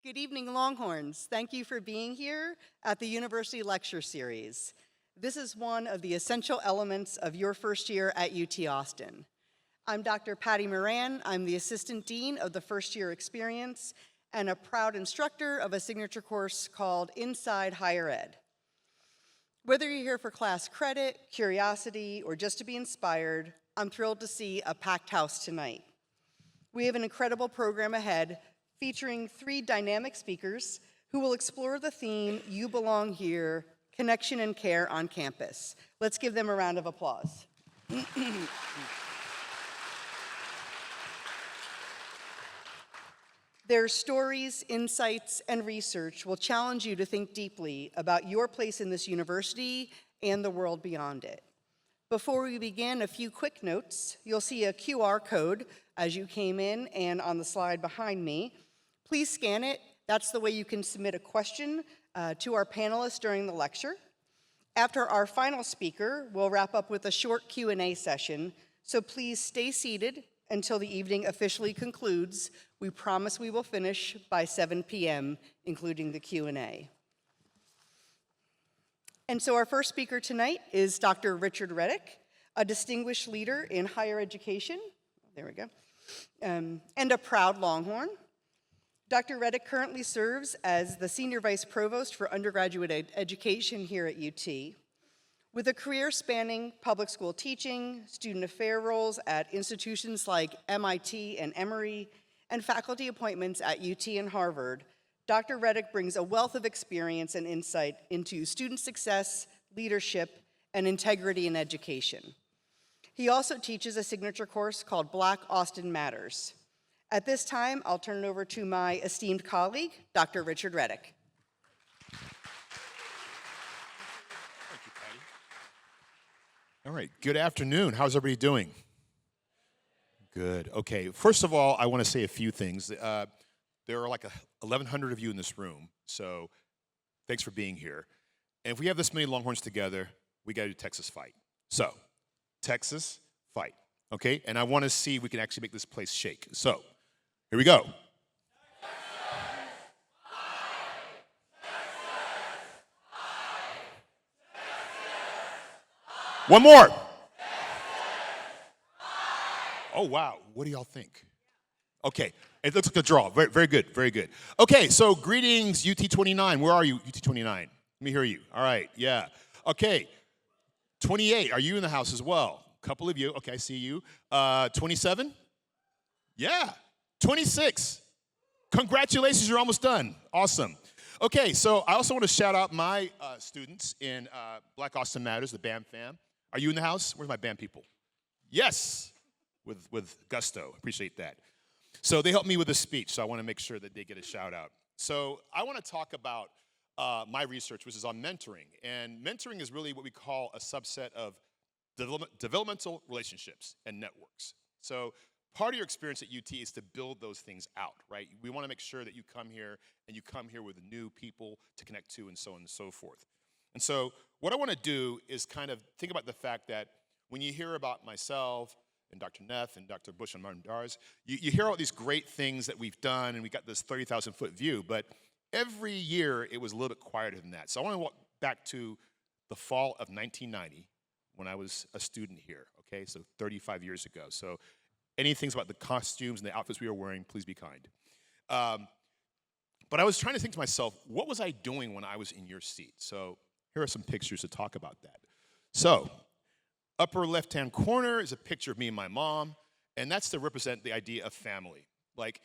Good evening, Longhorns. Thank you for being here at the University Lecture Series. This is one of the essential elements of your first year at UT Austin. I'm Dr. Patty Moran. I'm the Assistant Dean of the First Year Experience and a proud instructor of a signature course called Inside Higher Ed. Whether you're here for class credit, curiosity, or just to be inspired, I'm thrilled to see a packed house tonight. We have an incredible program ahead featuring 3 dynamic speakers who will explore the theme, You Belong Here, Connection and Care on Campus. Let's give them a round of applause. Their stories, insights, and research will challenge you to think deeply about your place in this university and the world beyond it. Before we begin, a few quick notes. You'll see a QR code as you came in and on the slide behind me. Please scan it. That's the way you can submit a question to our panelists during the lecture. After our final speaker, we'll wrap up with a short Q&A session, so please stay seated until the evening officially concludes. We promise we will finish by 7 p.m., including the Q&A. And so our first speaker tonight is Dr. Richard Reddick, a distinguished leader in higher education, there we go, and a proud Longhorn. Dr. Reddick currently serves as the Senior Vice Provost for Undergraduate Education here at UT. With a career spanning public school teaching, student affair roles at institutions like MIT and Emory, and faculty appointments at UT and Harvard, Dr. Reddick brings a wealth of experience and insight into student success, leadership, and integrity in education. He also teaches a signature course called Black Austin Matters. At this time, I'll turn it over to my esteemed colleague, Dr. Richard Reddick. Thank you, Patty. All right, good afternoon. How's everybody doing? Good. Okay, first of all, I want to say a few things. There are like 1,100 of you in this room, so thanks for being here. And if we have this many Longhorns together, we got to do Texas Fight. So, Texas Fight, okay? And I want to see if we can actually make this place shake. So, here we go. One more. Oh, wow. What do y'all think? Okay, it looks like a draw. Very, very good, very good. Okay, so greetings, UT 29. Where are you, UT 29? Let me hear you. All right, yeah. Okay, 28, are you in the house as well? A couple of you. Okay, I see you. 27? Yeah. 26. Congratulations, you're almost done. Awesome. Okay, so I also want to shout out my students in Black Austin Matters, the BAM fam. Are you in the house? Where's my BAM people? Yes, with gusto. Appreciate that. So they helped me with a speech, so I want to make sure that they get a shout out. So I want to talk about my research, which is on mentoring. And mentoring is really what we call a subset of developmental relationships and networks. So part of your experience at UT is to build those things out, right? We want to make sure that you come here and you come here with new people to connect to and so on and so forth. And so what I want to do is kind of think about the fact that when you hear about myself and Dr. Neff and Dr. Busch-Armendariz, you hear all these great things that we've done and we got this 30,000-foot view, but every year it was a little bit quieter than that. So I want to walk back to the fall of 1990 when I was a student here, okay? So 35 years ago. So any things about the costumes and the outfits we were wearing, please be kind. But I was trying to think to myself, what was I doing when I was in your seat? So here are some pictures to talk about that. So upper left-hand corner is a picture of me and my mom, and that's to represent the idea of family. Like,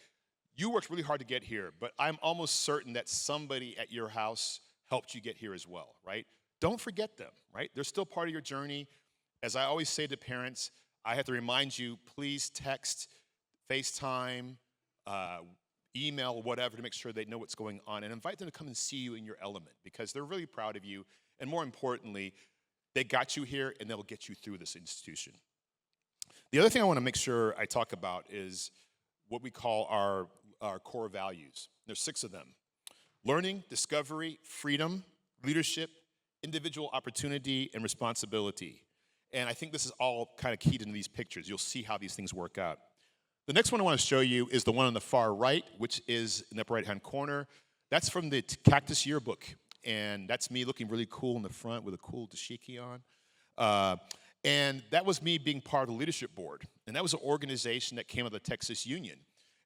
you worked really hard to get here, but I'm almost certain that somebody at your house helped you get here as well, right? Don't forget them, right? They're still part of your journey. As I always say to parents, I have to remind you, please text, FaceTime, email, whatever, to make sure they know what's going on, and invite them to come and see you in your element, because they're really proud of you, and more importantly, they got you here, and they'll get you through this institution. The other thing I want to make sure I talk about is what we call our core values. There's 6 of them: learning, discovery, freedom, leadership, individual opportunity, and responsibility. And I think this is all kind of keyed into these pictures. You'll see how these things work out. The next one I want to show you is the one on the far right, which is in the upper right-hand corner. That's from the Cactus Yearbook, and that's me looking really cool in the front with a cool dashiki on. And that was me being part of the leadership board, and that was an organization that came out of the Texas Union.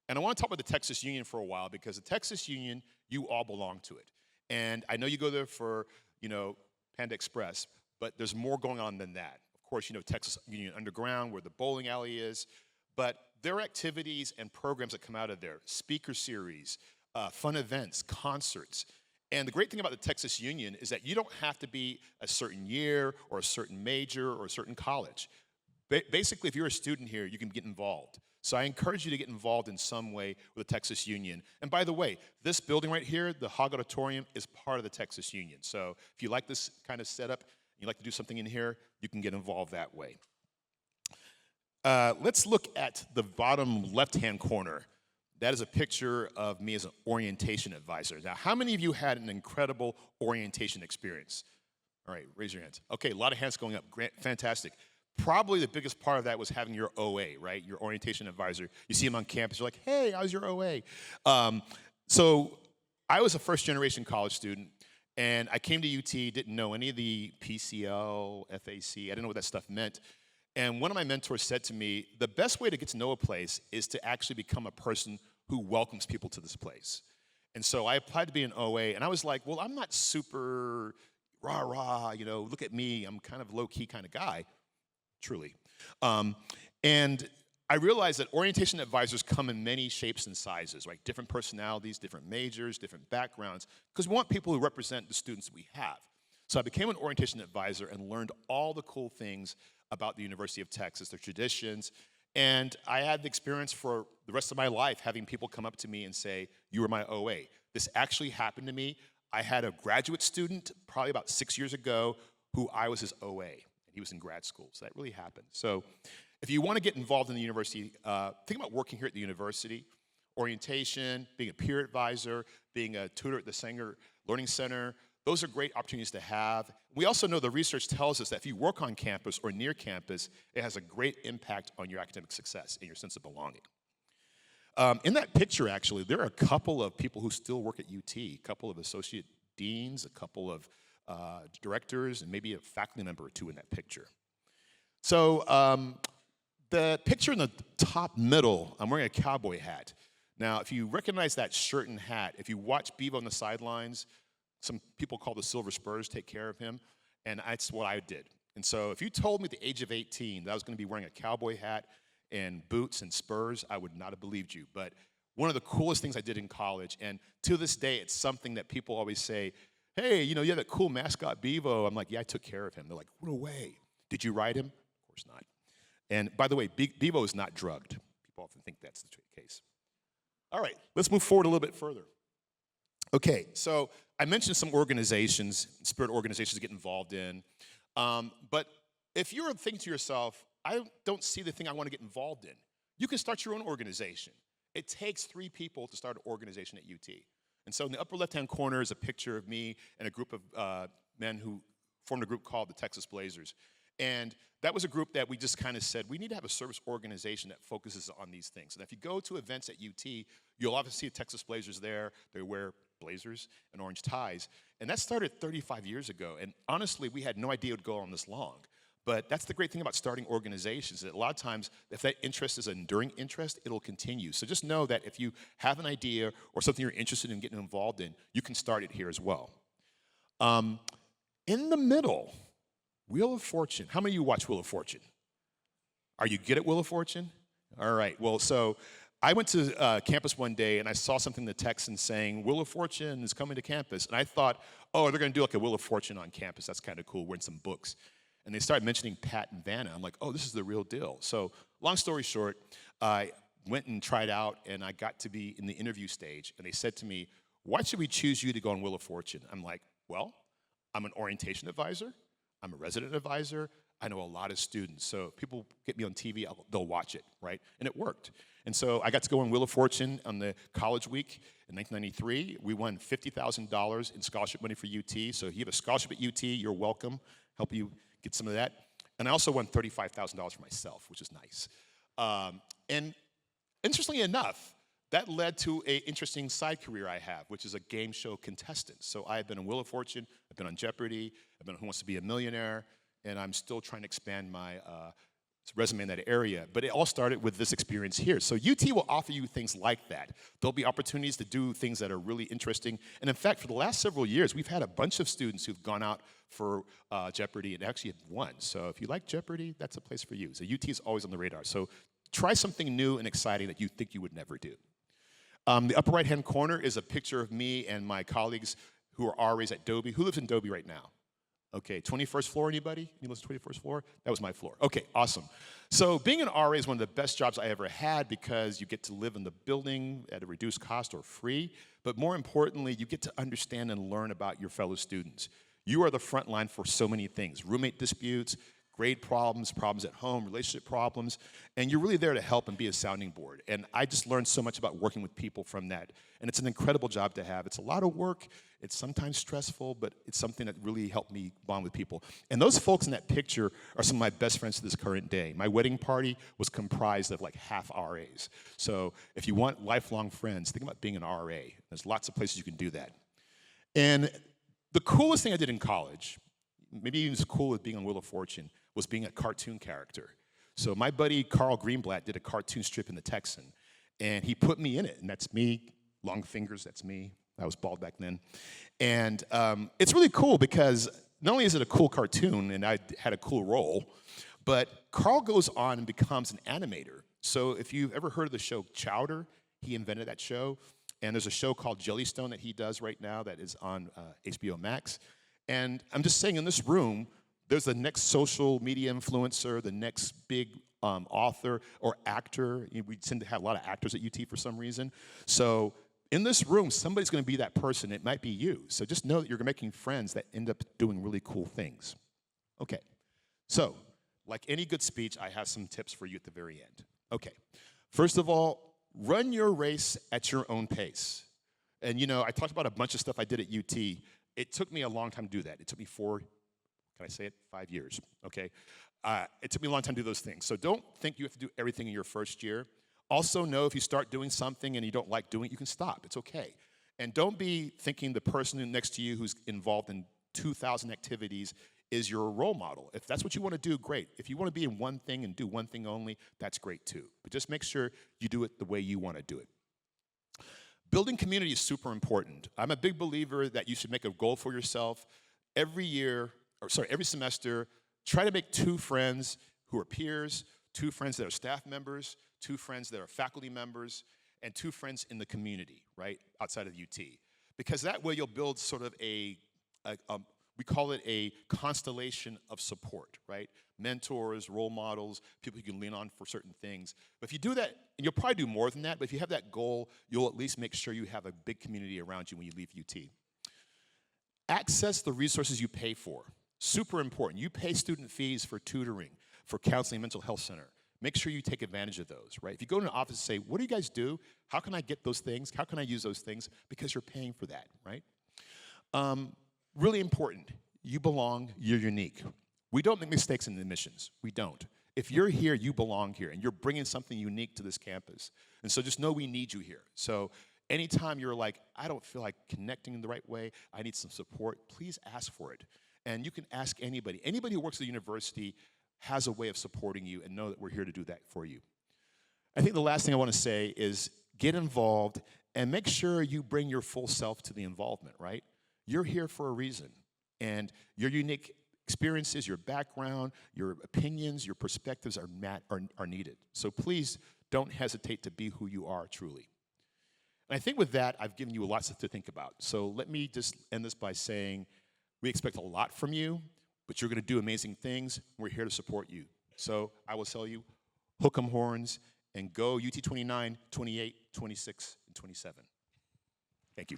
And I want to talk about the Texas Union for a while because the Texas Union, you all belong to it. And I know you go there for, Panda Express, but there's more going on than that. Of course, Texas Union Underground, where the bowling alley is, but there are activities and programs that come out of there, speaker series, fun events, concerts. And the great thing about the Texas Union is that you don't have to be a certain year or a certain major or a certain college. Basically, if you're a student here, you can get involved. So I encourage you to get involved in some way with the Texas Union. And by the way, this building right here, the Hogg Auditorium, is part of the Texas Union. So if you like this kind of setup, you like to do something in here, you can get involved that way. Let's look at the bottom left-hand corner. That is a picture of me as an orientation advisor. Now, how many of you had an incredible orientation experience? All right, raise your hands. Okay, a lot of hands going up. Great, fantastic. Probably the biggest part of that was having your OA, right? Your orientation advisor. You see him on campus, you're like, hey, how's your OA? So I was a first-generation college student, and I came to UT, didn't know any of the PCL, FAC, I didn't know what that stuff meant. And one of my mentors said to me, the best way to get to know a place is to actually become a person who welcomes people to this place. And so I applied to be an OA, and I was like, well, I'm not super rah-rah, look at me, I'm kind of low-key kind of guy, truly. And I realized that orientation advisors come in many shapes and sizes, right? Different personalities, different majors, different backgrounds, because we want people who represent the students we have. So I became an orientation advisor and learned all the cool things about the University of Texas, their traditions, and I had the experience for the rest of my life having people come up to me and say, you were my OA. This actually happened to me. I had a graduate student probably about 6 years ago who I was his OA, and he was in grad school, so that really happened. So if you want to get involved in the university, think about working here at the university, orientation, being a peer advisor, being a tutor at the Sanger Learning Center. Those are great opportunities to have. We also know the research tells us that if you work on campus or near campus, it has a great impact on your academic success and your sense of belonging. In that picture, actually, there are a couple of people who still work at UT, a couple of associate deans, a couple of directors, and maybe a faculty member or two in that picture. So the picture in the top middle, I'm wearing a cowboy hat. Now, if you recognize that shirt and hat, if you watch Bevo on the sidelines, some people call the Silver Spurs take care of him, and that's what I did. And so if you told me at the age of 18 that I was going to be wearing a cowboy hat and boots and spurs, I would not have believed you. But one of the coolest things I did in college, and to this day, it's something that people always say, hey, you have that cool mascot Bevo. I'm like, yeah, I took care of him. They're like, no way. Did you ride him? Of course not. And by the way, Bevo is not drugged. People often think that's the case. All right, let's move forward a little bit further. Okay, so I mentioned some organizations, spirit organizations to get involved in. But if you're thinking to yourself, I don't see the thing I want to get involved in, you can start your own organization. It takes 3 people to start an organization at UT. And so in the upper left-hand corner is a picture of me and a group of men who formed a group called the Texas Blazers. And that was a group that we just kind of said, we need to have a service organization that focuses on these things. And if you go to events at UT, you'll often see Texas Blazers there. They wear blazers and orange ties. And that started 35 years ago. And honestly, we had no idea it would go on this long. But that's the great thing about starting organizations, that a lot of times, if that interest is an enduring interest, it'll continue. So just know that if you have an idea or something you're interested in getting involved in, you can start it here as well. In the middle, Wheel of Fortune. How many of you watch Wheel of Fortune? Are you good at Wheel of Fortune? All right. Well, so I went to campus one day, and I saw something in the text and saying, Wheel of Fortune is coming to campus. And I thought, oh, they're going to do like a Wheel of Fortune on campus. That's kind of cool. We're in some books. And they started mentioning Pat and Vanna. I'm like, oh, this is the real deal. So long story short, I went and tried out, and I got to be in the interview stage. And they said to me, why should we choose you to go on Wheel of Fortune? I'm like, well, I'm an orientation advisor. I'm a resident advisor. I know a lot of students. So if people get me on TV, they'll watch it, right? And it worked. And so I got to go on Wheel of Fortune on the college week in 1993. We won $50,000 in scholarship money for UT. So if you have a scholarship at UT, you're welcome. Help you get some of that. And I also won $35,000 for myself, which is nice. And interestingly enough, that led to an interesting side career I have, which is a game show contestant. So I've been on Wheel of Fortune, I've been on Jeopardy, I've been on Who Wants to Be a Millionaire, and I'm still trying to expand my resume in that area. But it all started with this experience here. So UT will offer you things like that. There'll be opportunities to do things that are really interesting. And in fact, for the last several years, we've had a bunch of students who've gone out for Jeopardy and actually have won. So if you like Jeopardy, that's a place for you. So UT is always on the radar. So try something new and exciting that you think you would never do. The upper right-hand corner is a picture of me and my colleagues who are RAs at Dobie. Who lives in Dobie right now? Okay, 21st floor, anybody? You live on the 21st floor? That was my floor. Okay, awesome. So being an RA is one of the best jobs I ever had because you get to live in the building at a reduced cost or free, but more importantly, you get to understand and learn about your fellow students. You are the front line for so many things: roommate disputes, grade problems, problems at home, relationship problems, and you're really there to help and be a sounding board. And I just learned so much about working with people from that. And it's an incredible job to have. It's a lot of work, it's sometimes stressful, but it's something that really helped me bond with people. And those folks in that picture are some of my best friends to this current day. My wedding party was comprised of like half RAs. So if you want lifelong friends, think about being an RA. There's lots of places you can do that. And the coolest thing I did in college, maybe even as cool as being on Wheel of Fortune, was being a cartoon character. So my buddy Carl Greenblatt did a cartoon strip in The Texan, and he put me in it, and that's me. Long fingers, that's me. I was bald back then. And it's really cool because not only is it a cool cartoon, and I had a cool role, but Carl goes on and becomes an animator. So if you've ever heard of the show Chowder, he invented that show. And there's a show called Jellystone that he does right now that is on HBO Max. And I'm just saying, in this room, there's the next social media influencer, the next big author or actor. We tend to have a lot of actors at UT for some reason. So in this room, somebody's going to be that person. It might be you. So just know that you're making friends that end up doing really cool things. Okay. So, like any good speech, I have some tips for you at the very end. Okay. First of all, run your race at your own pace. And you know, I talked about a bunch of stuff I did at UT. It took me a long time to do that. It took me 5 years, okay? It took me a long time to do those things. So don't think you have to do everything in your first year. Also know if you start doing something and you don't like doing it, you can stop. It's okay. And don't be thinking the person next to you who's involved in 2,000 activities is your role model. If that's what you want to do, great. If you want to be in one thing and do one thing only, that's great too. But just make sure you do it the way you want to do it. Building community is super important. I'm a big believer that you should make a goal for yourself every semester. Try to make 2 friends who are peers, 2 friends that are staff members, 2 friends that are faculty members, and 2 friends in the community, right, outside of UT. Because that way you'll build sort of we call it a constellation of support, right? Mentors, role models, people you can lean on for certain things. But if you do that, and you'll probably do more than that, but if you have that goal, you'll at least make sure you have a big community around you when you leave UT. Access the resources you pay for. Super important. You pay student fees for tutoring, for counseling, mental health center. Make sure you take advantage of those, right? If you go to an office and say, what do you guys do? How can I get those things? How can I use those things? Because you're paying for that, right? Really important. You belong. You're unique. We don't make mistakes in admissions. We don't. If you're here, you belong here, and you're bringing something unique to this campus. And so just know we need you here. So anytime you're like, I don't feel like connecting in the right way, I need some support, please ask for it. And you can ask anybody. Anybody who works at the university has a way of supporting you, and know that we're here to do that for you. I think the last thing I want to say is get involved and make sure you bring your full self to the involvement, right? You're here for a reason, and your unique experiences, your background, your opinions, your perspectives are needed. So please don't hesitate to be who you are truly. And I think with that, I've given you lots to think about. So let me just end this by saying we expect a lot from you, but you're going to do amazing things. We're here to support you. So I will tell you, hook 'em horns and go UT 29, 28, 26, and 27. Thank you.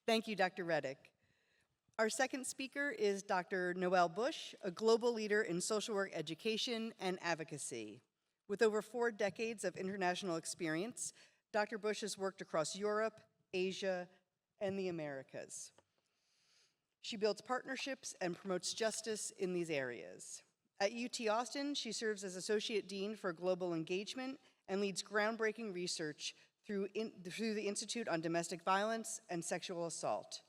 Thank you, Dr. Reddick. Our second speaker is Dr. Noel Busch, a global leader in social work education and advocacy. With over 4 decades of international experience, Dr. Busch has worked across Europe, Asia, and the Americas. She builds partnerships and promotes justice in these areas. At UT Austin, she serves as Associate Dean for Global Engagement and leads groundbreaking research through the Institute on Domestic Violence and Sexual Assault.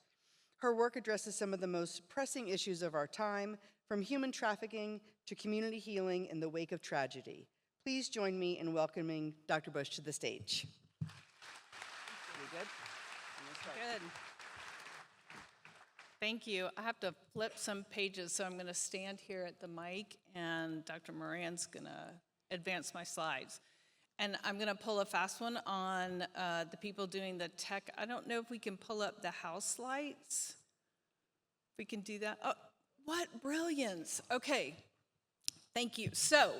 Her work addresses some of the most pressing issues of our time, from human trafficking to community healing in the wake of tragedy. Please join me in welcoming Dr. Busch to the stage. Really good? Good. Thank you. I have to flip some pages, so I'm going to stand here at the mic, and Dr. Moran's going to advance my slides. And I'm going to pull a fast one on the people doing the tech. I don't know if we can pull up the house lights. If we can do that. Oh, what brilliance. Okay. Thank you. So,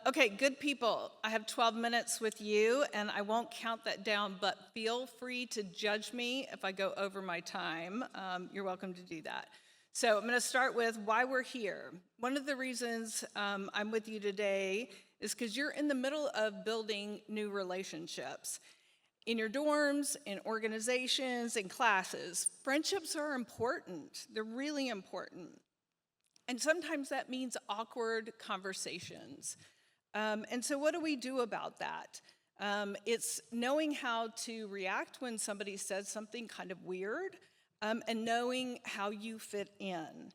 okay, good people. I have 12 minutes with you, and I won't count that down, but feel free to judge me if I go over my time. You're welcome to do that. So I'm going to start with why we're here. One of the reasons I'm with you today is because you're in the middle of building new relationships. In your dorms, in organizations, in classes, friendships are important. They're really important. And sometimes that means awkward conversations. And so what do we do about that? It's knowing how to react when somebody says something kind of weird, and knowing how you fit in.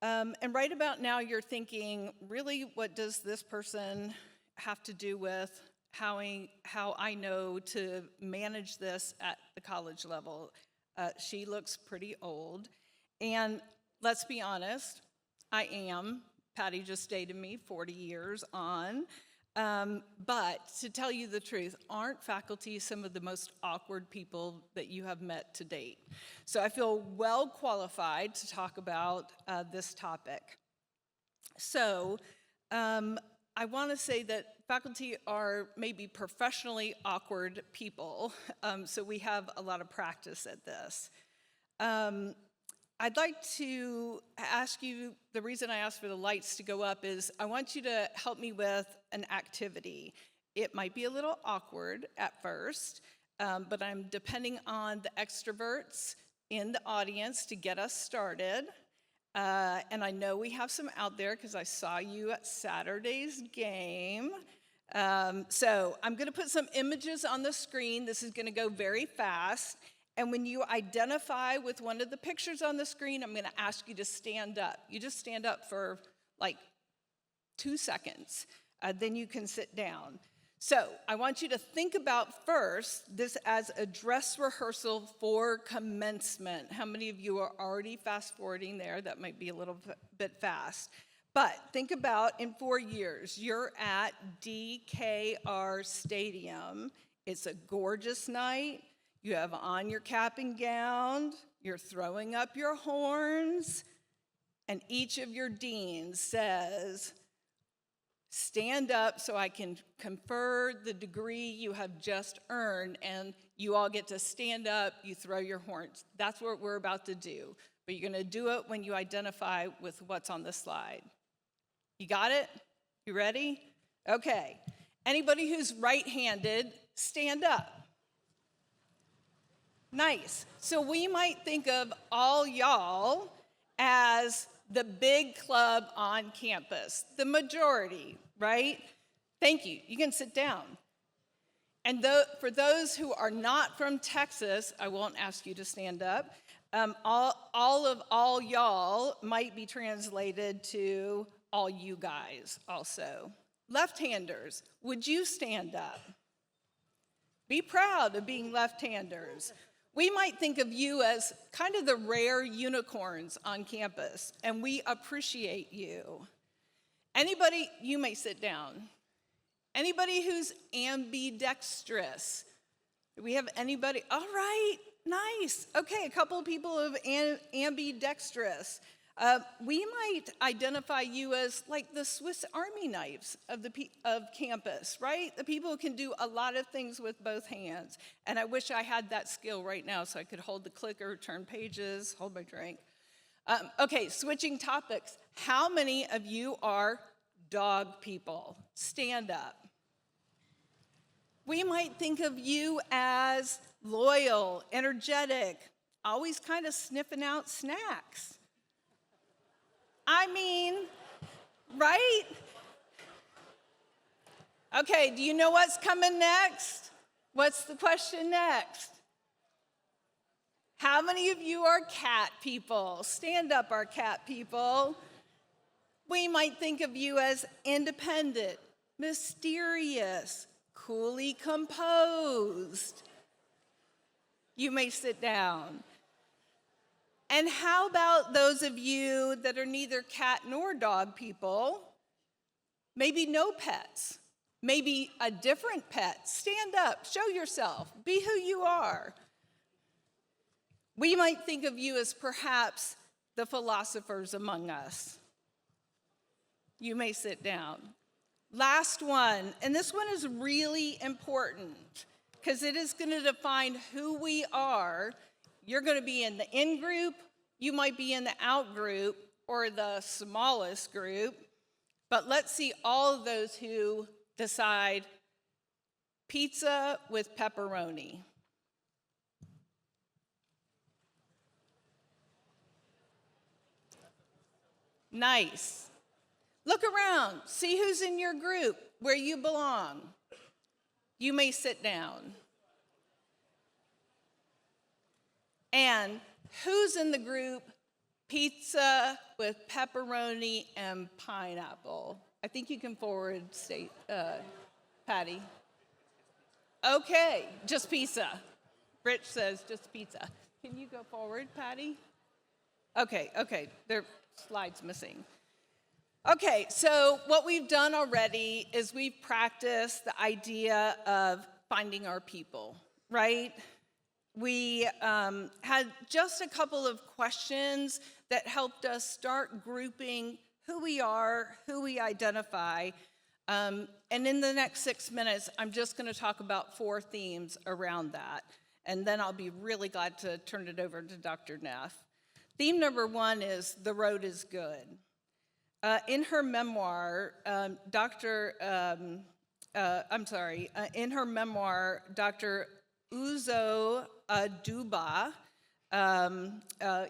And right about now you're thinking, really, what does this person have to do with how I know to manage this at the college level? She looks pretty old. And let's be honest, I am. Patty just dated me 40 years on. But to tell you the truth, aren't faculty some of the most awkward people that you have met to date? So I feel well qualified to talk about this topic. So I want to say that faculty are maybe professionally awkward people, so we have a lot of practice at this. I'd like to ask you, the reason I asked for the lights to go up is I want you to help me with an activity. It might be a little awkward at first, but I'm depending on the extroverts in the audience to get us started. And I know we have some out there because I saw you at Saturday's game. So I'm going to put some images on the screen. This is going to go very fast. And when you identify with one of the pictures on the screen, I'm going to ask you to stand up. You just stand up for like 2 seconds. Then you can sit down. So I want you to think about first this as a dress rehearsal for commencement. How many of you are already fast forwarding there? That might be a little bit fast. But think about in 4 years, you're at DKR Stadium. It's a gorgeous night. You have on your cap and gown, you're throwing up your horns, and each of your deans says, stand up so I can confer the degree you have just earned, and you all get to stand up, you throw your horns. That's what we're about to do, but you're gonna do it when you identify with what's on the slide. You got it? You ready? Okay. Anybody who's right-handed, stand up. Nice. So we might think of all y'all as the big club on campus, the majority, right? Thank you. You can sit down. And for those who are not from Texas, I won't ask you to stand up. All y'all might be translated to all you guys also. Left-handers, would you stand up? Be proud of being left-handers. We might think of you as kind of the rare unicorns on campus, and we appreciate you. Anybody, you may sit down. Anybody who's ambidextrous? Do we have anybody? All right, nice. Okay, a couple of people of ambidextrous. We might identify you as like the Swiss Army knives of campus, right? The people who can do a lot of things with both hands. And I wish I had that skill right now so I could hold the clicker, turn pages, hold my drink. Okay, switching topics. How many of you are dog people? Stand up. We might think of you as loyal, energetic, always kind of sniffing out snacks. I mean, right? Okay, do you know what's coming next? What's the question next? How many of you are cat people? Stand up, our cat people. We might think of you as independent, mysterious, coolly composed. You may sit down. And how about those of you that are neither cat nor dog people? Maybe no pets. Maybe a different pet. Stand up, show yourself, be who you are. We might think of you as perhaps the philosophers among us. You may sit down. Last one, and this one is really important because it is going to define who we are. You're going to be in the in group, you might be in the out group, or the smallest group. But let's see all of those who decide pizza with pepperoni. Nice. Look around, see who's in your group, where you belong. You may sit down. And who's in the group pizza with pepperoni and pineapple? I think you can forward, Patty. Okay, just pizza. Rich says just pizza. Can you go forward, Patty? Okay, there are slides missing. Okay, so what we've done already is we've practiced the idea of finding our people, right? We had just a couple of questions that helped us start grouping who we are, who we identify. And in the next 6 minutes, I'm just going to talk about 4 themes around that. And then I'll be really glad to turn it over to Dr. Neff. Theme number 1 is the road is good. In her memoir, Dr. Uzo Aduba,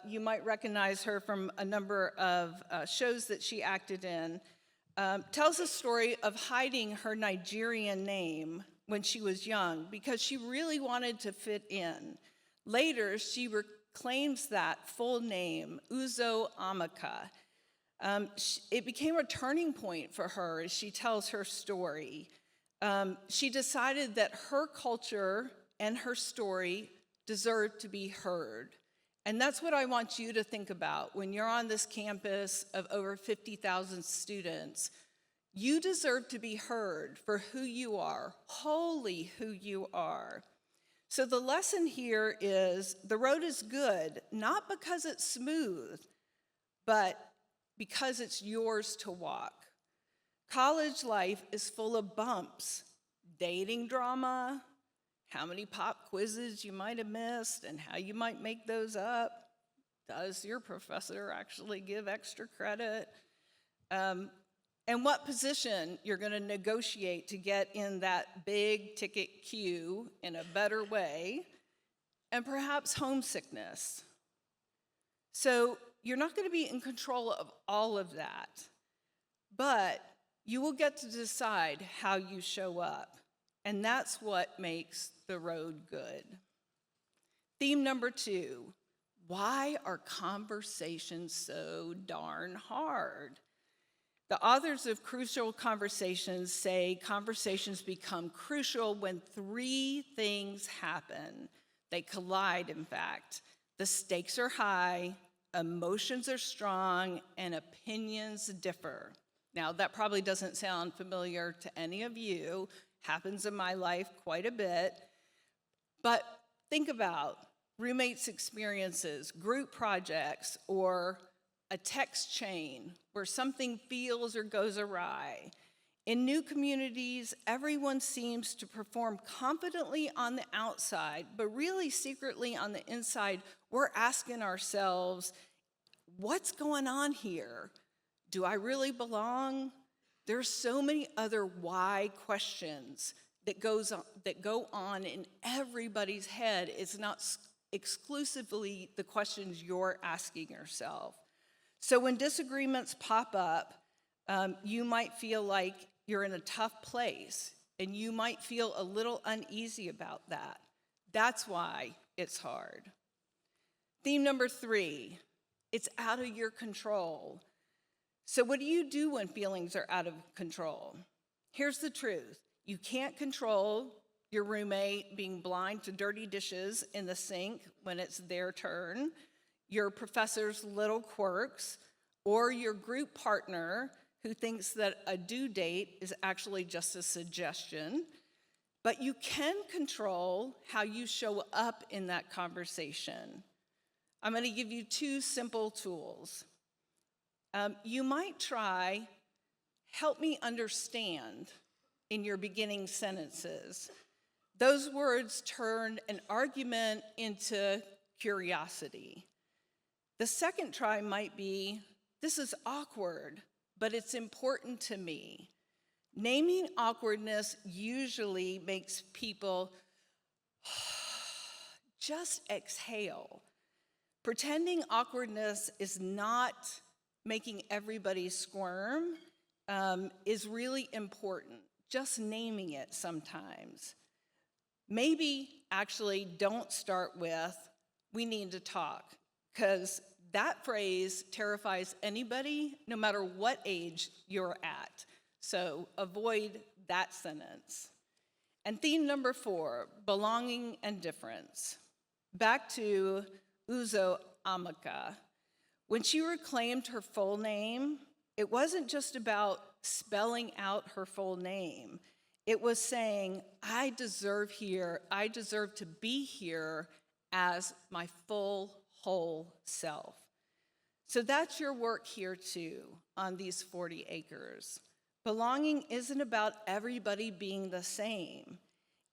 you might recognize her from a number of shows that she acted in, tells a story of hiding her Nigerian name when she was young because she really wanted to fit in. Later, she reclaims that full name, Uzo Amaka. It became a turning point for her as she tells her story. She decided that her culture and her story deserved to be heard. And that's what I want you to think about when you're on this campus of over 50,000 students. You deserve to be heard for who you are, wholly who you are. So the lesson here is the road is good, not because it's smooth, but because it's yours to walk. College life is full of bumps, dating drama, how many pop quizzes you might have missed and how you might make those up. Does your professor actually give extra credit? And what position you're going to negotiate to get in that big ticket queue in a better way, and perhaps homesickness. So you're not going to be in control of all of that, but you will get to decide how you show up, and that's what makes the road good. Theme number 2, why are conversations so darn hard? The authors of Crucial Conversations say conversations become crucial when 3 things happen. They collide, in fact. The stakes are high, emotions are strong, and opinions differ. Now, that probably doesn't sound familiar to any of you. Happens in my life quite a bit. But think about roommates' experiences, group projects, or a text chain where something feels or goes awry. In new communities, everyone seems to perform confidently on the outside, but really secretly on the inside, we're asking ourselves, what's going on here? Do I really belong? There's so many other why questions that go on in everybody's head. It's not exclusively the questions you're asking yourself. So when disagreements pop up, you might feel like you're in a tough place, and you might feel a little uneasy about that. That's why it's hard. Theme number 3, it's out of your control. So what do you do when feelings are out of control? Here's the truth. You can't control your roommate being blind to dirty dishes in the sink when it's their turn, your professor's little quirks, or your group partner who thinks that a due date is actually just a suggestion. But you can control how you show up in that conversation. I'm going to give you 2 simple tools. You might try, help me understand, in your beginning sentences. Those words turn an argument into curiosity. The second try might be, this is awkward, but it's important to me. Naming awkwardness usually makes people just exhale. Pretending awkwardness is not making everybody squirm is really important. Just naming it sometimes. Maybe actually don't start with, we need to talk, because that phrase terrifies anybody, no matter what age you're at. So avoid that sentence. And theme number 4, belonging and difference. Back to Uzo Amaka. When she reclaimed her full name, it wasn't just about spelling out her full name. It was saying, I deserve to be here as my full, whole self. So that's your work here too, on these 40 acres. Belonging isn't about everybody being the same.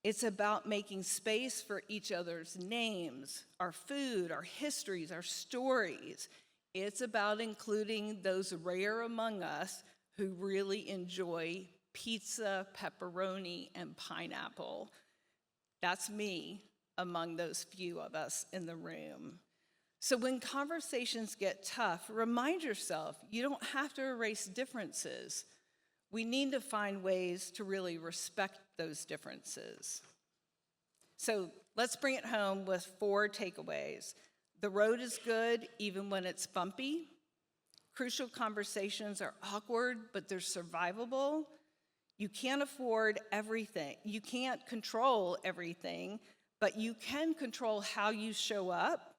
It's about making space for each other's names, our food, our histories, our stories. It's about including those rare among us who really enjoy pizza, pepperoni, and pineapple. That's me among those few of us in the room. So when conversations get tough, remind yourself you don't have to erase differences. We need to find ways to really respect those differences. So let's bring it home with 4 takeaways. The road is good even when it's bumpy. Crucial conversations are awkward, but they're survivable. You can't afford everything. You can't control everything, but you can control how you show up.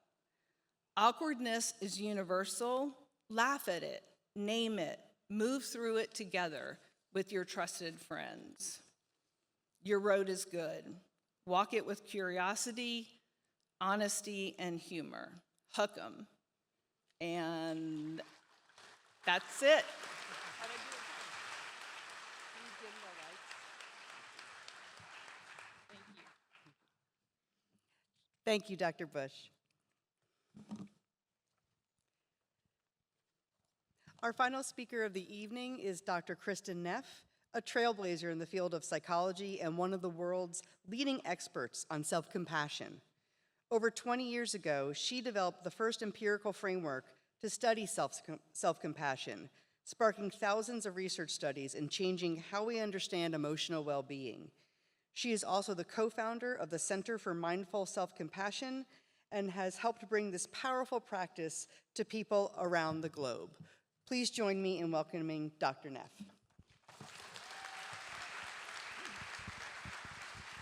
Awkwardness is universal. Laugh at it, name it, move through it together with your trusted friends. Your road is good. Walk it with curiosity, honesty, and humor. Hook 'em. And that's it. Thank you, Dr. Busch. Our final speaker of the evening is Dr. Kristen Neff, a trailblazer in the field of psychology and one of the world's leading experts on self-compassion. Over 20 years ago, she developed the first empirical framework to study self-compassion, sparking thousands of research studies and changing how we understand emotional well-being. She is also the co-founder of the Center for Mindful Self-Compassion and has helped bring this powerful practice to people around the globe. Please join me in welcoming Dr. Neff.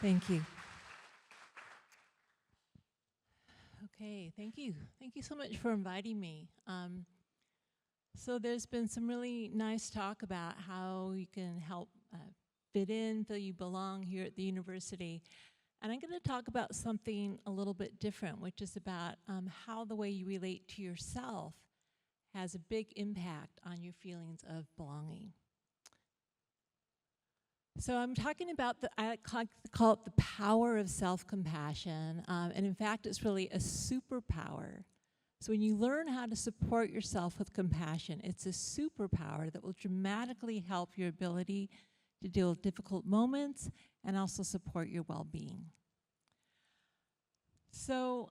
Thank you. Okay, thank you. Thank you so much for inviting me. So there's been some really nice talk about how you can help fit in, feel you belong here at the university. And I'm going to talk about something a little bit different, which is about how the way you relate to yourself has a big impact on your feelings of belonging. So I'm talking about, I call it the power of self-compassion, and in fact, it's really a superpower. So when you learn how to support yourself with compassion, it's a superpower that will dramatically help your ability to deal with difficult moments and also support your well-being. So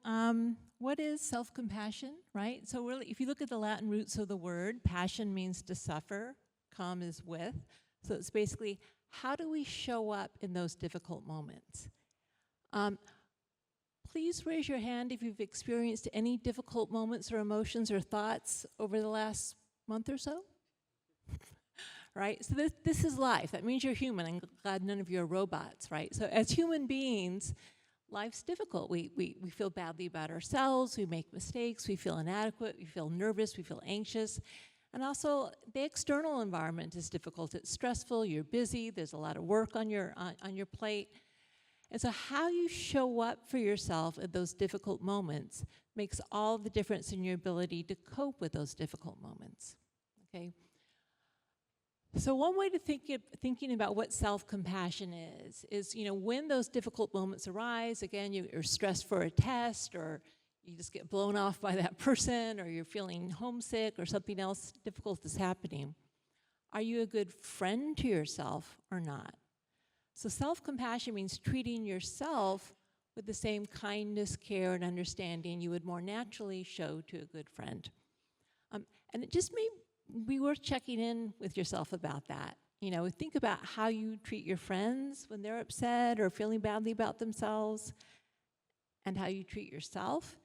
what is self-compassion, right? So really, if you look at the Latin roots of the word, passion means to suffer, com is with. So it's basically, how do we show up in those difficult moments? Please raise your hand if you've experienced any difficult moments or emotions or thoughts over the last month or so. Right? So this is life. That means you're human. I'm glad none of you are robots, right? So as human beings, life's difficult. We feel badly about ourselves. We make mistakes. We feel inadequate. We feel nervous. We feel anxious. And also, the external environment is difficult. It's stressful. You're busy. There's a lot of work on your plate. And so how you show up for yourself at those difficult moments makes all the difference in your ability to cope with those difficult moments, okay? So one way to thinking about what self-compassion is, when those difficult moments arise, again, you're stressed for a test, or you just get blown off by that person, or you're feeling homesick, or something else difficult is happening. Are you a good friend to yourself or not? So self-compassion means treating yourself with the same kindness, care, and understanding you would more naturally show to a good friend. And it just may be worth checking in with yourself about that. Think about how you treat your friends when they're upset or feeling badly about themselves, and how you treat yourself.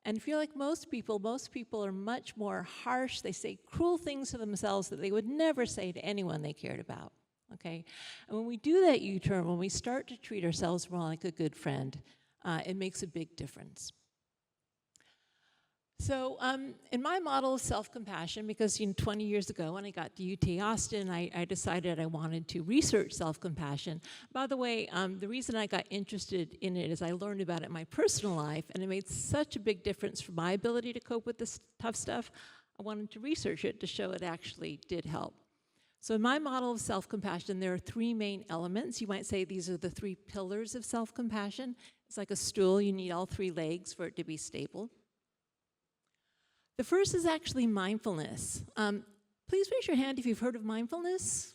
And if you're like most people are much more harsh. They say cruel things to themselves that they would never say to anyone they cared about. Okay, and when we do that U-turn, when we start to treat ourselves more like a good friend, it makes a big difference. So in my model of self-compassion, because 20 years ago when I got to UT Austin, I decided I wanted to research self-compassion. By the way, the reason I got interested in it is I learned about it in my personal life, and it made such a big difference for my ability to cope with this tough stuff. I wanted to research it to show it actually did help. So in my model of self-compassion, there are three main elements. You might say these are the three pillars of self-compassion. It's like a stool. You need all three legs for it to be stable. The first is actually mindfulness. Please raise your hand if you've heard of mindfulness.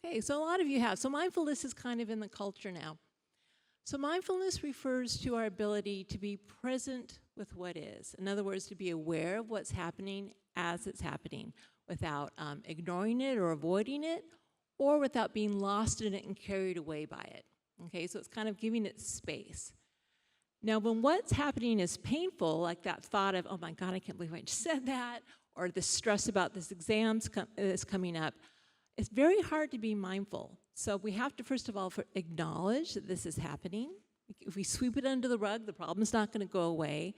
Okay, so a lot of you have. So mindfulness is kind of in the culture now. So mindfulness refers to our ability to be present with what is. In other words, to be aware of what's happening as it's happening, without ignoring it or avoiding it, or without being lost in it and carried away by it. Okay, so it's kind of giving it space. Now, when what's happening is painful, like that thought of, oh my God, I can't believe I just said that, or the stress about this exam that's coming up, it's very hard to be mindful. So we have to, first of all, acknowledge that this is happening. If we sweep it under the rug, the problem's not going to go away.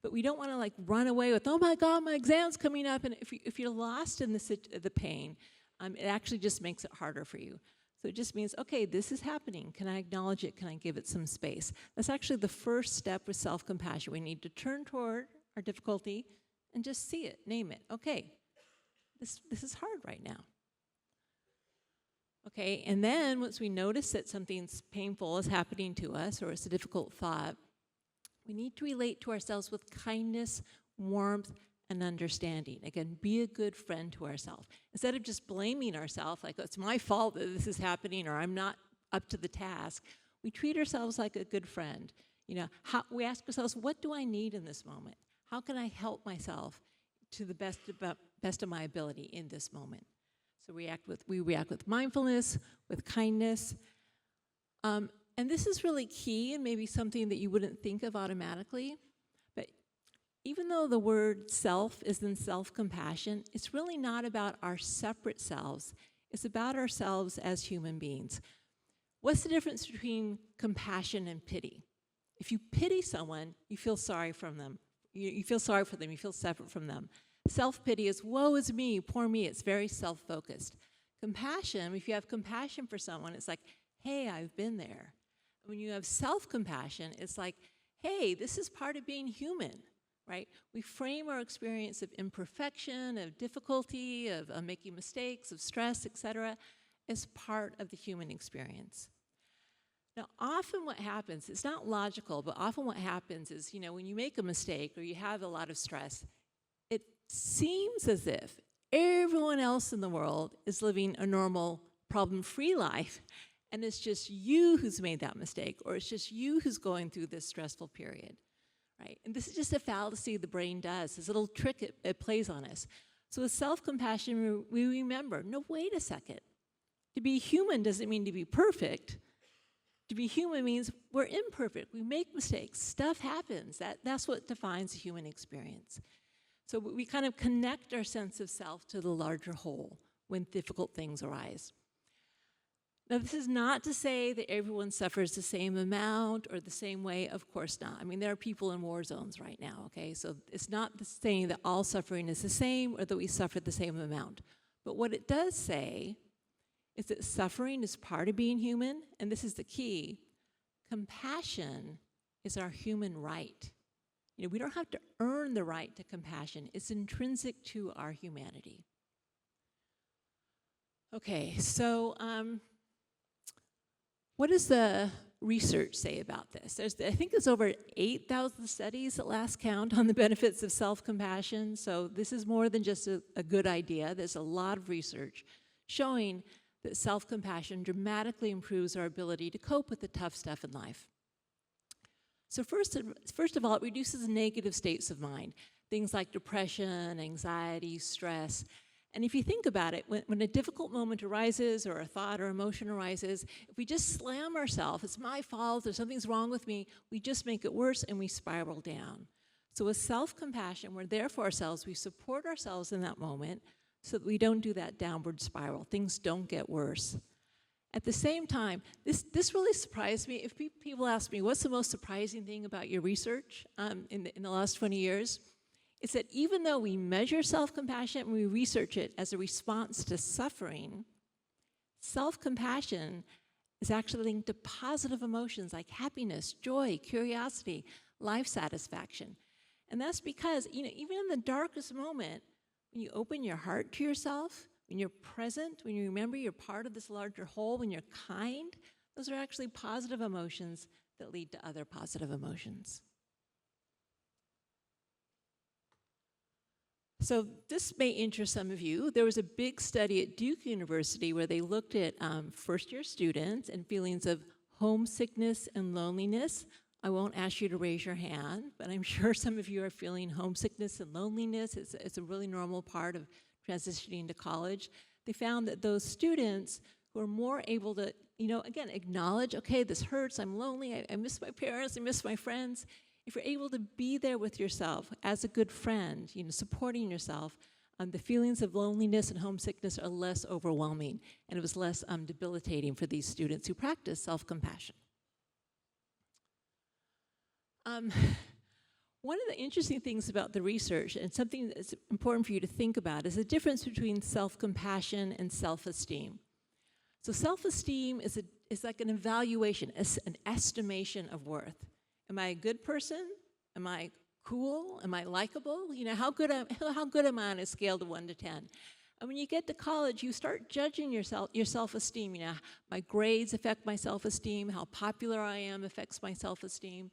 But we don't want to run away with, oh my God, my exam's coming up. And if you're lost in the pain, it actually just makes it harder for you. So it just means, okay, this is happening. Can I acknowledge it? Can I give it some space? That's actually the first step with self-compassion. We need to turn toward our difficulty and just see it, name it. Okay, this is hard right now. Okay, and then once we notice that something's painful is happening to us, or it's a difficult thought, we need to relate to ourselves with kindness, warmth, and understanding. Again, be a good friend to ourselves. Instead of just blaming ourselves, like it's my fault that this is happening, or I'm not up to the task, we treat ourselves like a good friend. We ask ourselves, what do I need in this moment? How can I help myself to the best of my ability in this moment? So we react with mindfulness, with kindness. And this is really key and maybe something that you wouldn't think of automatically. But even though the word self is in self-compassion, it's really not about our separate selves. It's about ourselves as human beings. What's the difference between compassion and pity? If you pity someone, you feel sorry for them. You feel sorry for them. You feel separate from them. Self-pity is, woe is me, poor me. It's very self-focused. Compassion, if you have compassion for someone, it's like, hey, I've been there. When you have self-compassion, it's like, hey, this is part of being human, right? We frame our experience of imperfection, of difficulty, of making mistakes, of stress, etc., as part of the human experience. Now, often what happens, it's not logical, but often what happens is, when you make a mistake or you have a lot of stress, it seems as if everyone else in the world is living a normal problem-free life, and it's just you who's made that mistake, or it's just you who's going through this stressful period, right? And this is just a fallacy the brain does, this little trick it plays on us. So with self-compassion, we remember, no, wait a second. To be human doesn't mean to be perfect. To be human means we're imperfect. We make mistakes. Stuff happens. That's what defines the human experience. So we kind of connect our sense of self to the larger whole when difficult things arise. Now, this is not to say that everyone suffers the same amount or the same way. Of course not. I mean, there are people in war zones right now, okay? So it's not saying that all suffering is the same or that we suffer the same amount. But what it does say is that suffering is part of being human, and this is the key. Compassion is our human right. You know, we don't have to earn the right to compassion. It's intrinsic to our humanity. Okay, so what does the research say about this? I think there's over 8,000 studies at last count on the benefits of self-compassion, so this is more than just a good idea. There's a lot of research showing that self-compassion dramatically improves our ability to cope with the tough stuff in life. So first of all, it reduces negative states of mind, things like depression, anxiety, stress. And if you think about it, when a difficult moment arises or a thought or emotion arises, if we just slam ourselves, it's my fault or something's wrong with me, we just make it worse and we spiral down. So with self-compassion, we're there for ourselves, we support ourselves in that moment so that we don't do that downward spiral. Things don't get worse. At the same time, this really surprised me. If people ask me, what's the most surprising thing about your research in the last 20 years? It's that even though we measure self-compassion and we research it as a response to suffering, self-compassion is actually linked to positive emotions like happiness, joy, curiosity, life satisfaction. And that's because, you know, even in the darkest moment, when you open your heart to yourself, when you're present, when you remember you're part of this larger whole, when you're kind, those are actually positive emotions that lead to other positive emotions. So this may interest some of you. There was a big study at Duke University where they looked at first-year students and feelings of homesickness and loneliness. I won't ask you to raise your hand, but I'm sure some of you are feeling homesickness and loneliness. It's a really normal part of transitioning to college. They found that those students who are more able to, you know, again, acknowledge, okay, this hurts, I'm lonely, I miss my parents, I miss my friends. If you're able to be there with yourself as a good friend, you know, supporting yourself, the feelings of loneliness and homesickness are less overwhelming, and it was less debilitating for these students who practice self-compassion. One of the interesting things about the research, and something that's important for you to think about, is the difference between self-compassion and self-esteem. So self-esteem is like an evaluation, an estimation of worth. Am I a good person? Am I cool? Am I likable? You know, how good am I on a scale of 1 to 10? And when you get to college, you start judging your self-esteem. You know, my grades affect my self-esteem. How popular I am affects my self-esteem.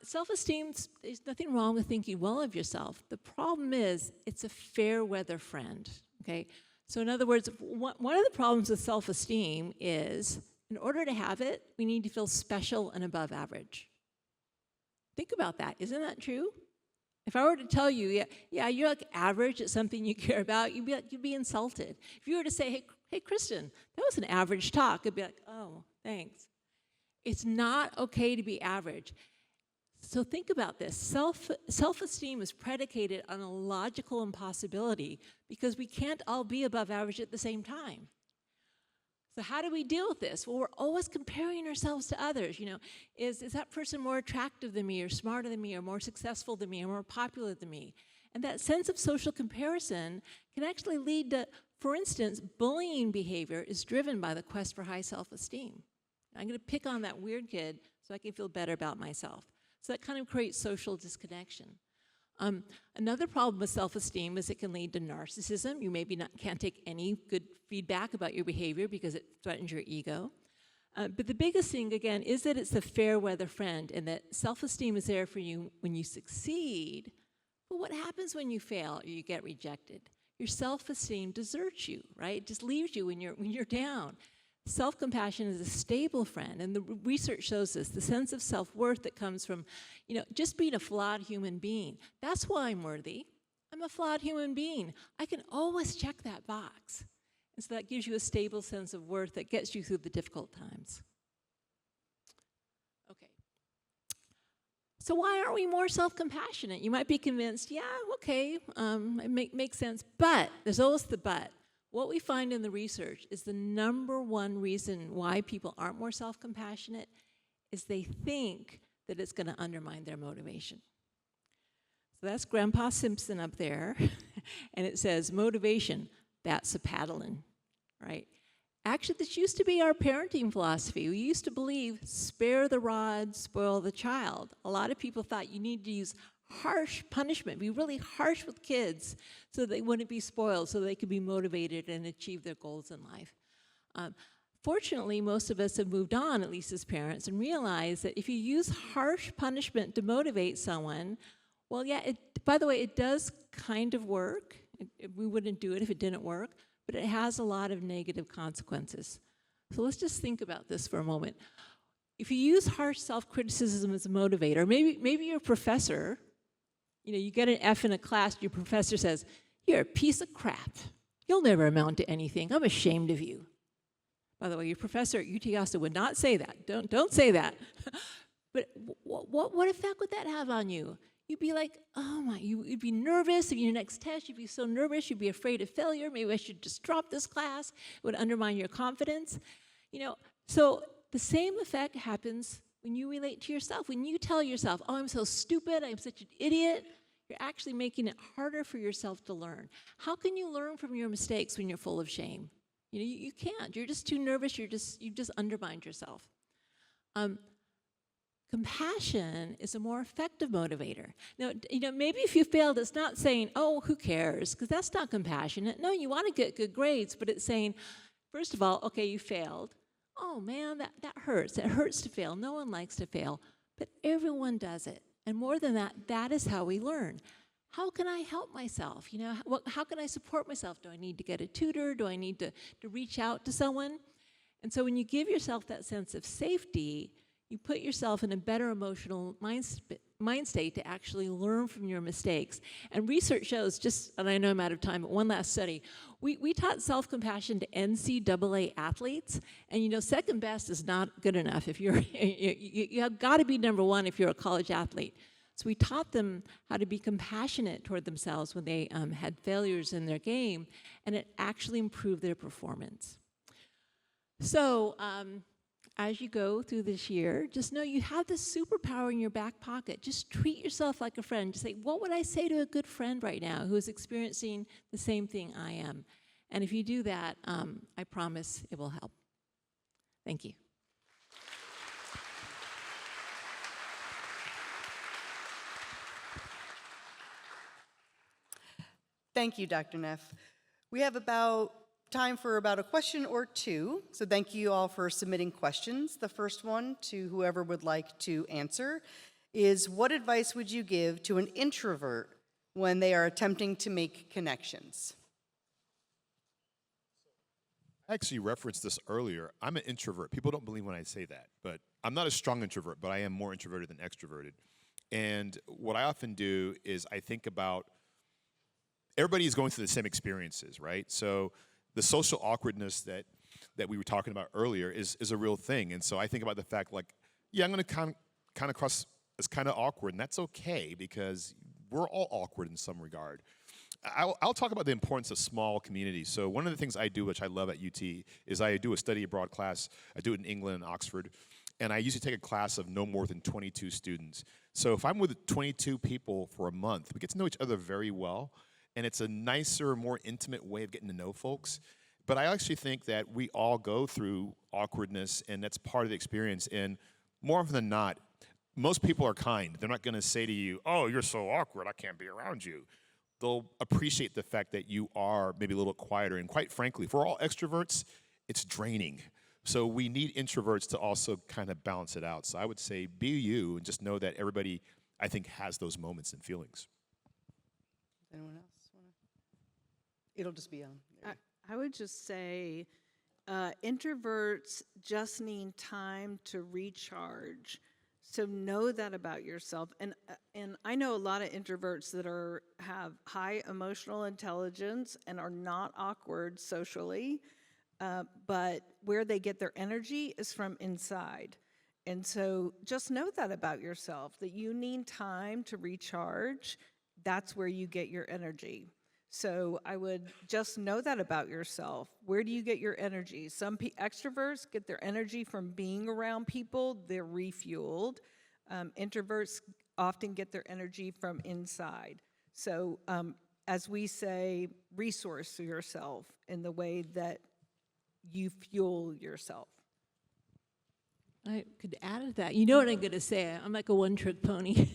Self-esteem, there's nothing wrong with thinking well of yourself. The problem is, it's a fair weather friend, okay? So in other words, one of the problems with self-esteem is, in order to have it, we need to feel special and above average. Think about that. Isn't that true? If I were to tell you, yeah, you're like average at something you care about, you'd be insulted. If you were to say, hey, Kristen, that was an average talk, I'd be like, oh, thanks. It's not okay to be average. So think about this. Self-esteem is predicated on a logical impossibility because we can't all be above average at the same time. So how do we deal with this? Well, we're always comparing ourselves to others. You know, is that person more attractive than me or smarter than me or more successful than me or more popular than me? And that sense of social comparison can actually lead to, for instance, bullying behavior is driven by the quest for high self-esteem. I'm going to pick on that weird kid so I can feel better about myself. So that kind of creates social disconnection. Another problem with self-esteem is it can lead to narcissism. You maybe can't take any good feedback about your behavior because it threatens your ego. But the biggest thing, again, is that it's a fair weather friend and that self-esteem is there for you when you succeed. But what happens when you fail or you get rejected? your self-esteem deserts you, right? It just leaves you when you're down. Self-compassion is a stable friend, and the research shows this, the sense of self-worth that comes from, just being a flawed human being. That's why I'm worthy. I'm a flawed human being. I can always check that box. And so that gives you a stable sense of worth that gets you through the difficult times. Okay. So why aren't we more self-compassionate? You might be convinced, yeah, okay, it makes sense, but there's always the but. What we find in the research is the number one reason why people aren't more self-compassionate is they think that it's going to undermine their motivation. So that's Grandpa Simpson up there, and it says, motivation, that's a paddling, right? Actually, this used to be our parenting philosophy. We used to believe, spare the rod, spoil the child. A lot of people thought you need to use harsh punishment, be really harsh with kids so they wouldn't be spoiled, so they could be motivated and achieve their goals in life. Fortunately, most of us have moved on, at least as parents, and realized that if you use harsh punishment to motivate someone, well, yeah, by the way, it does kind of work. We wouldn't do it if it didn't work, but it has a lot of negative consequences. So let's just think about this for a moment. If you use harsh self-criticism as a motivator, maybe you're a professor, you get an F in a class, your professor says, you're a piece of crap. You'll never amount to anything. I'm ashamed of you. By the way, your professor at UT Austin would not say that. Don't say that. But what effect would that have on you? You'd be like, you'd be nervous. If your next test, you'd be so nervous. You'd be afraid of failure. Maybe I should just drop this class. It would undermine your confidence. So the same effect happens when you relate to yourself. When you tell yourself, I'm so stupid, I'm such an idiot, you're actually making it harder for yourself to learn. How can you learn from your mistakes when you're full of shame? You can't. You're just too nervous. You've just undermined yourself. Compassion is a more effective motivator. Now, maybe if you failed, it's not saying, oh, who cares, because that's not compassionate. No, you want to get good grades, but it's saying, first of all, okay, you failed. Oh, man, that hurts. It hurts to fail. No one likes to fail, but everyone does it. And more than that, that is how we learn. How can I help myself? How can I support myself? Do I need to get a tutor? Do I need to reach out to someone? And so when you give yourself that sense of safety, you put yourself in a better emotional mind state to actually learn from your mistakes. And research shows, and I know I'm out of time, but one last study, we taught self-compassion to NCAA athletes, and second best is not good enough. If you have got to be number one if you're a college athlete. So we taught them how to be compassionate toward themselves when they had failures in their game, and it actually improved their performance. So as you go through this year, just know you have this superpower in your back pocket. Just treat yourself like a friend. Just say, what would I say to a good friend right now who is experiencing the same thing I am? And if you do that, I promise it will help. Thank you. Thank you, Dr. Neff. We have time for about a question or two, so thank you all for submitting questions. The first one, to whoever would like to answer, is what advice would you give to an introvert when they are attempting to make connections? I actually referenced this earlier. I'm an introvert. People don't believe when I say that, but I'm not a strong introvert, but I am more introverted than extroverted. And what I often do is I think about everybody is going through the same experiences, right? So the social awkwardness that we were talking about earlier is a real thing. And so I think about the fact, I'm going to kind of cross as kind of awkward, and that's okay because we're all awkward in some regard. I'll talk about the importance of small communities. So one of the things I do, which I love at UT, is I do a study abroad class. I do it in England and Oxford. And I usually take a class of no more than 22 students. So if I'm with 22 people for a month, we get to know each other very well. And it's a nicer, more intimate way of getting to know folks. But I actually think that we all go through awkwardness, and that's part of the experience. And more often than not, most people are kind. They're not going to say to you, oh, you're so awkward, I can't be around you. They'll appreciate the fact that you are maybe a little quieter. And quite frankly, for all extroverts, it's draining. So we need introverts to also kind of balance it out. So I would say be you and just know that everybody, I think, has those moments and feelings. Anyone else? It'll just be on. I would just say introverts just need time to recharge. So know that about yourself. And I know a lot of introverts that have high emotional intelligence and are not awkward socially, but where they get their energy is from inside. And so just know that about yourself, that you need time to recharge. That's where you get your energy. So I would just know that about yourself. Where do you get your energy? Some extroverts get their energy from being around people. They're refueled. Introverts often get their energy from inside. So as we say, resource yourself in the way that you fuel yourself. I could add to that. You know what I'm going to say. I'm like a one-trick pony.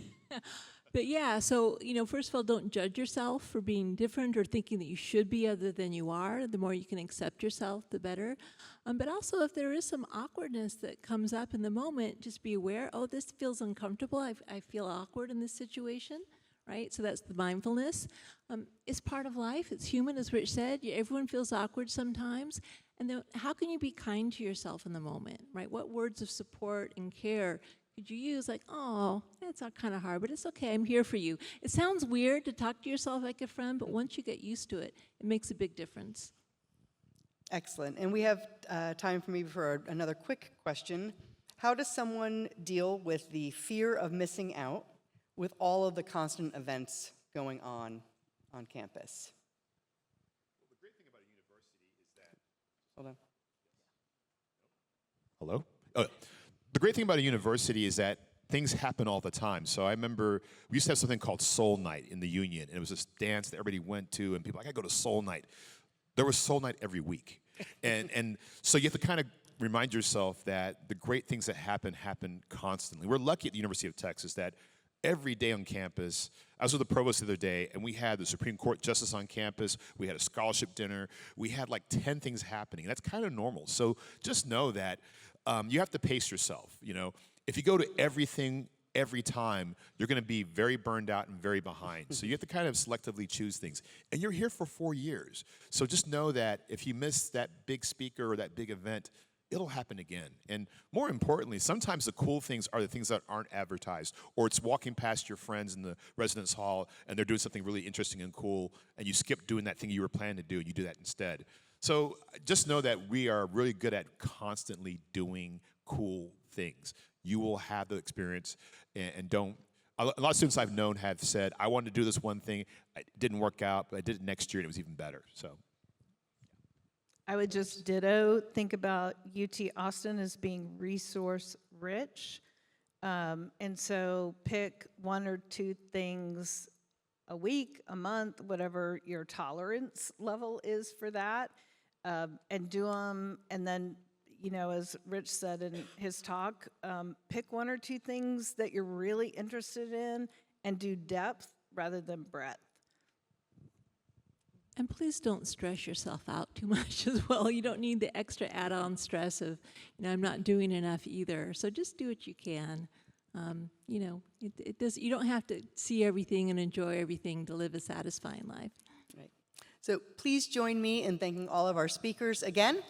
But yeah, so, first of all, don't judge yourself for being different or thinking that you should be other than you are. The more you can accept yourself, the better. But also, if there is some awkwardness that comes up in the moment, just be aware, oh, this feels uncomfortable. I feel awkward in this situation, right? So that's the mindfulness. It's part of life. It's human, as Rich said. Everyone feels awkward sometimes. And then how can you be kind to yourself in the moment, right? What words of support and care could you use? Like, oh, it's kind of hard, but it's okay, I'm here for you. It sounds weird to talk to yourself like a friend, but once you get used to it, it makes a big difference. Excellent. And we have time for maybe for another quick question. How does someone deal with the fear of missing out with all of the constant events going on campus? Well, the great thing about a university is that... Hold on. Hello? The great thing about a university is that things happen all the time. So I remember we used to have something called Soul Night in the Union, and it was this dance that everybody went to, and people were like, I gotta go to Soul Night. There was Soul Night every week. and so you have to kind of remind yourself that the great things that happen constantly. We're lucky at the University of Texas that every day on campus, I was with the provost the other day, and we had the Supreme Court justice on campus, we had a scholarship dinner, we had like 10 things happening. That's kind of normal. So just know that you have to pace yourself. If you go to everything every time, you're going to be very burned out and very behind. So you have to kind of selectively choose things. And you're here for 4 years. So just know that if you miss that big speaker or that big event, it'll happen again. And more importantly, sometimes the cool things are the things that aren't advertised, or it's walking past your friends in the residence hall and they're doing something really interesting and cool, and you skip doing that thing you were planning to do and you do that instead. So just know that we are really good at constantly doing cool things. You will have the experience, and don't. A lot of students I've known have said, I wanted to do this one thing, it didn't work out, but I did it next year and it was even better. So I would just ditto think about UT Austin as being resource rich. And so pick 1 or 2 things a week, a month, whatever your tolerance level is for that, and do them. And then, as Rich said in his talk, pick 1 or 2 things that you're really interested in and do depth rather than breadth. And please don't stress yourself out too much as well. You don't need the extra add-on stress of, I'm not doing enough either. So just do what you can. It does. You don't have to see everything and enjoy everything to live a satisfying life. Right. So please join me in thanking all of our speakers again.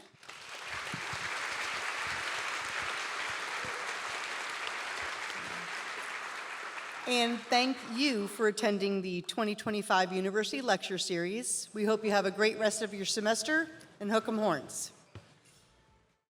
And thank you for attending the 2025 University Lecture Series. We hope you have a great rest of your semester, and hook 'em horns.